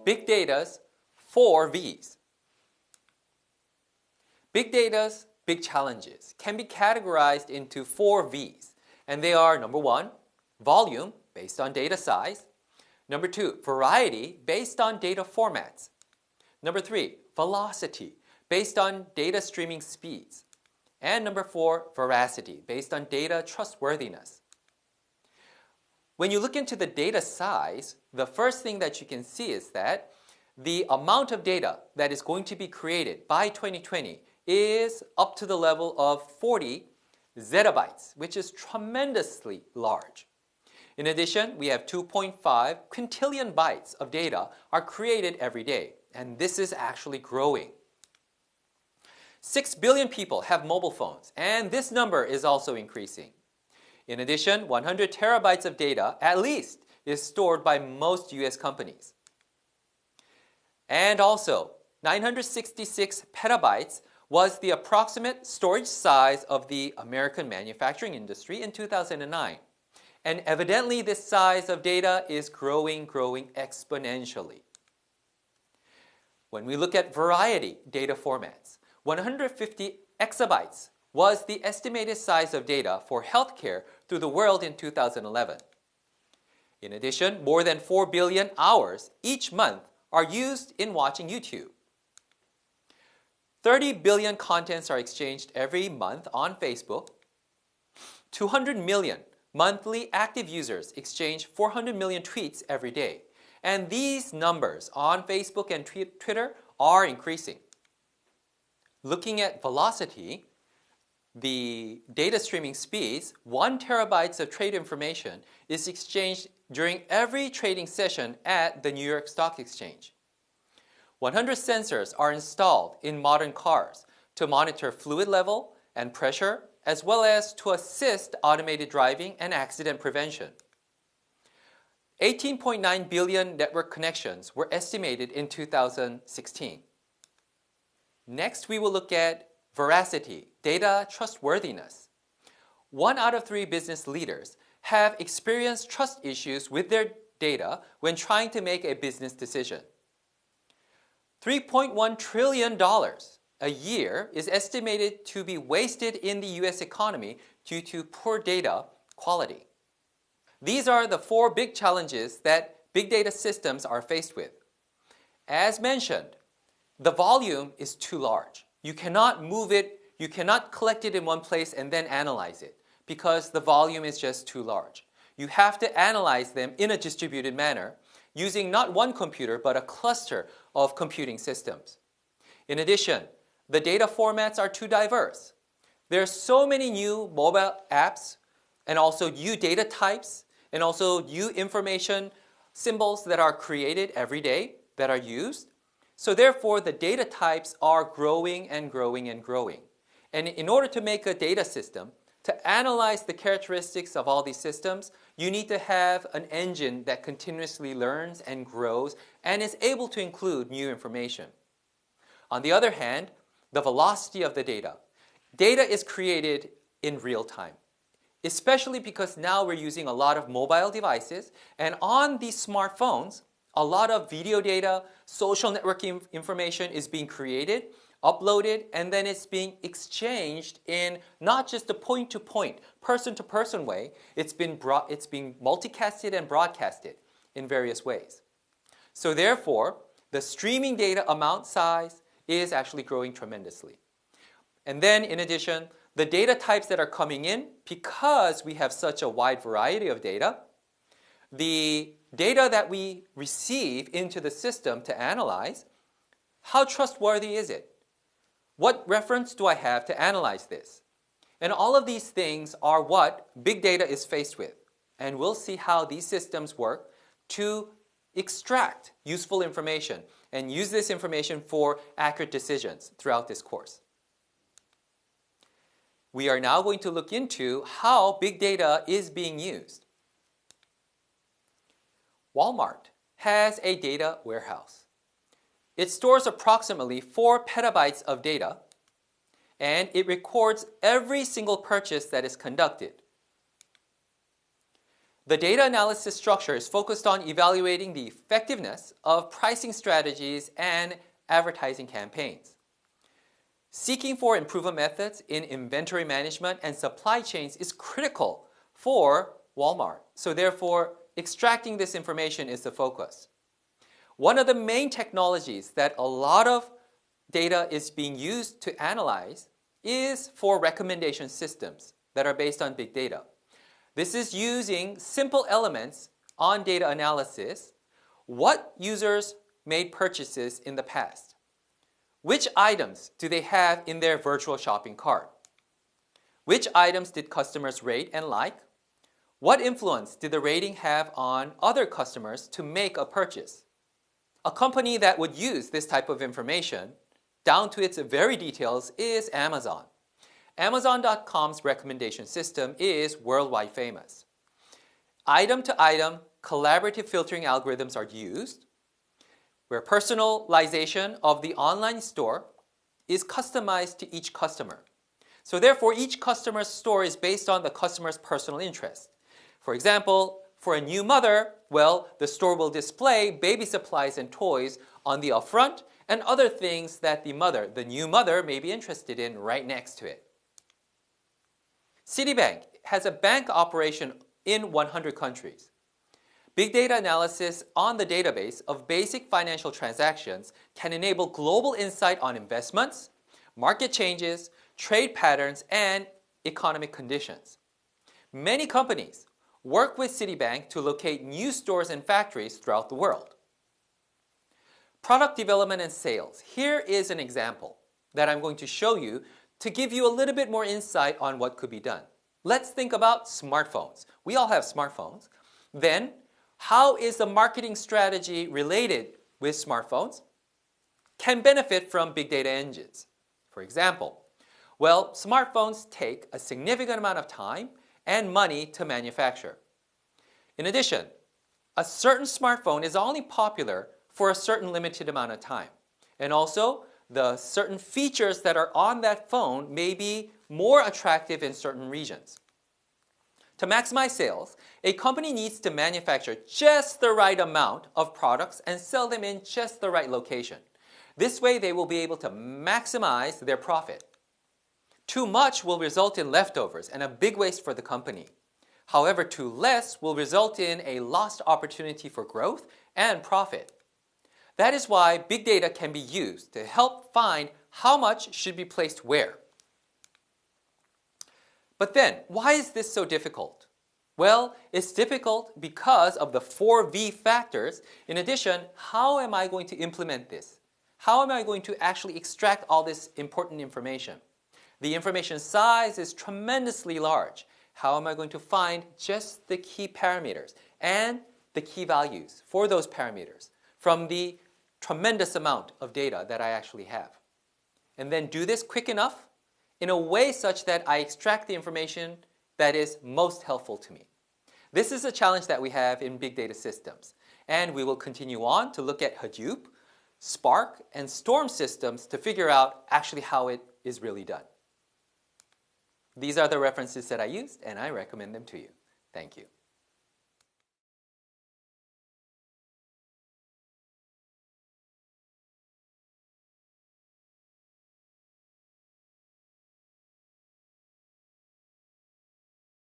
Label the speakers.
Speaker 1: Big Data's 4 V's. Big Data's big challenges can be categorized into 4 V's, and they are number 1, volume based on data size. Number 2, variety based on data formats. Number 3, velocity based on data streaming speeds. And number 4, veracity based on data trustworthiness. When you look into the data size, the first thing that you can see is that the amount of data that is going to be created by 2020 is up to the level of 40 zettabytes, which is tremendously large. In addition, we have 2.5 quintillion bytes of data are created every day, and this is actually growing. 6 billion people have mobile phones, and this number is also increasing. In addition, 100 terabytes of data, at least, is stored by most US companies. And also, 966 petabytes was the approximate storage size of the American manufacturing industry in 2009. And evidently, this size of data is growing exponentially. When we look at variety data formats, 150 exabytes was the estimated size of data for healthcare through the world in 2011. In addition, more than 4 billion hours each month are used in watching YouTube. 30 billion contents are exchanged every month on Facebook. 200 million monthly active users exchange 400 million tweets every day. And these numbers on Facebook and Twitter are increasing. Looking at velocity, the data streaming speeds, 1 terabytes of trade information is exchanged during every trading session at the New York Stock Exchange. 100 sensors are installed in modern cars to monitor fluid level and pressure, as well as to assist automated driving and accident prevention. 18.9 billion network connections were estimated in 2016. Next, we will look at veracity, data trustworthiness. 1 out of 3 business leaders have experienced trust issues with their data when trying to make a business decision. $3.1 trillion a year is estimated to be wasted in the US economy due to poor data quality. These are the 4 big challenges that big data systems are faced with. As mentioned, the volume is too large. You cannot move it, you cannot collect it in one place and then analyze it because the volume is just too large. You have to analyze them in a distributed manner using not one computer but a cluster of computing systems. In addition, the data formats are too diverse. There are so many new mobile apps and also new data types and also new information symbols that are created every day that are used. So therefore, the data types are growing and growing and growing. And in order to make a data system, to analyze the characteristics of all these systems, you need to have an engine that continuously learns and grows and is able to include new information. On the other hand, the velocity of the data. Data is created in real time, especially because now we're using a lot of mobile devices, and on these smartphones, a lot of video data, social networking information is being created, uploaded, and then it's being exchanged in not just a point-to-point, person-to-person way. It's being multicasted and broadcasted in various ways. So therefore, the streaming data amount size is actually growing tremendously. And then in addition, the data types that are coming in, because we have such a wide variety of data, the data that we receive into the system to analyze, how trustworthy is it? What reference do I have to analyze this? And all of these things are what big data is faced with. And we'll see how these systems work to extract useful information and use this information for accurate decisions throughout this course. We are now going to look into how big data is being used. Walmart has a data warehouse. It stores approximately 4 petabytes of data, and it records every single purchase that is conducted. The data analysis structure is focused on evaluating the effectiveness of pricing strategies and advertising campaigns. Seeking for improvement methods in inventory management and supply chains is critical for Walmart. So therefore, extracting this information is the focus. One of the main technologies that a lot of data is being used to analyze is for recommendation systems that are based on big data. This is using simple elements on data analysis. What users made purchases in the past? Which items do they have in their virtual shopping cart? Which items did customers rate and like? What influence did the rating have on other customers to make a purchase? A company that would use this type of information down to its very details is Amazon. Amazon.com's recommendation system is worldwide famous. Item-to-item collaborative filtering algorithms are used, where personalization of the online store is customized to each customer. So therefore, each customer's store is based on the customer's personal interest. For example, for a new mother, well, the store will display baby supplies and toys on the upfront and other things that the new mother, may be interested in right next to it. Citibank has a bank operation in 100 countries. Big data analysis on the database of basic financial transactions can enable global insight on investments, market changes, trade patterns, and economic conditions. Many companies work with Citibank to locate new stores and factories throughout the world. Product development and sales. Here is an example that I'm going to show you to give you a little bit more insight on what could be done. Let's think about smartphones. We all have smartphones. Then, how is the marketing strategy related with smartphones? Can benefit from big data engines. For example, well, smartphones take a significant amount of time and money to manufacture. In addition, a certain smartphone is only popular for a certain limited amount of time. And also, the certain features that are on that phone may be more attractive in certain regions. To maximize sales, a company needs to manufacture just the right amount of products and sell them in just the right location. This way, they will be able to maximize their profit. Too much will result in leftovers and a big waste for the company. However, too less will result in a lost opportunity for growth and profit. That is why big data can be used to help find how much should be placed where. But then, why is this so difficult? Well, it's difficult because of the 4V factors. In addition, how am I going to implement this? How am I going to actually extract all this important information? The information size is tremendously large. How am I going to find just the key parameters and the key values for those parameters from the tremendous amount of data that I actually have? And then do this quick enough in a way such that I extract the information that is most helpful to me. This is a challenge that we have in big data systems. And we will continue on to look at Hadoop, Spark, and Storm systems to figure out actually how it is really done. These are the references that I used, and I recommend them to you. Thank you.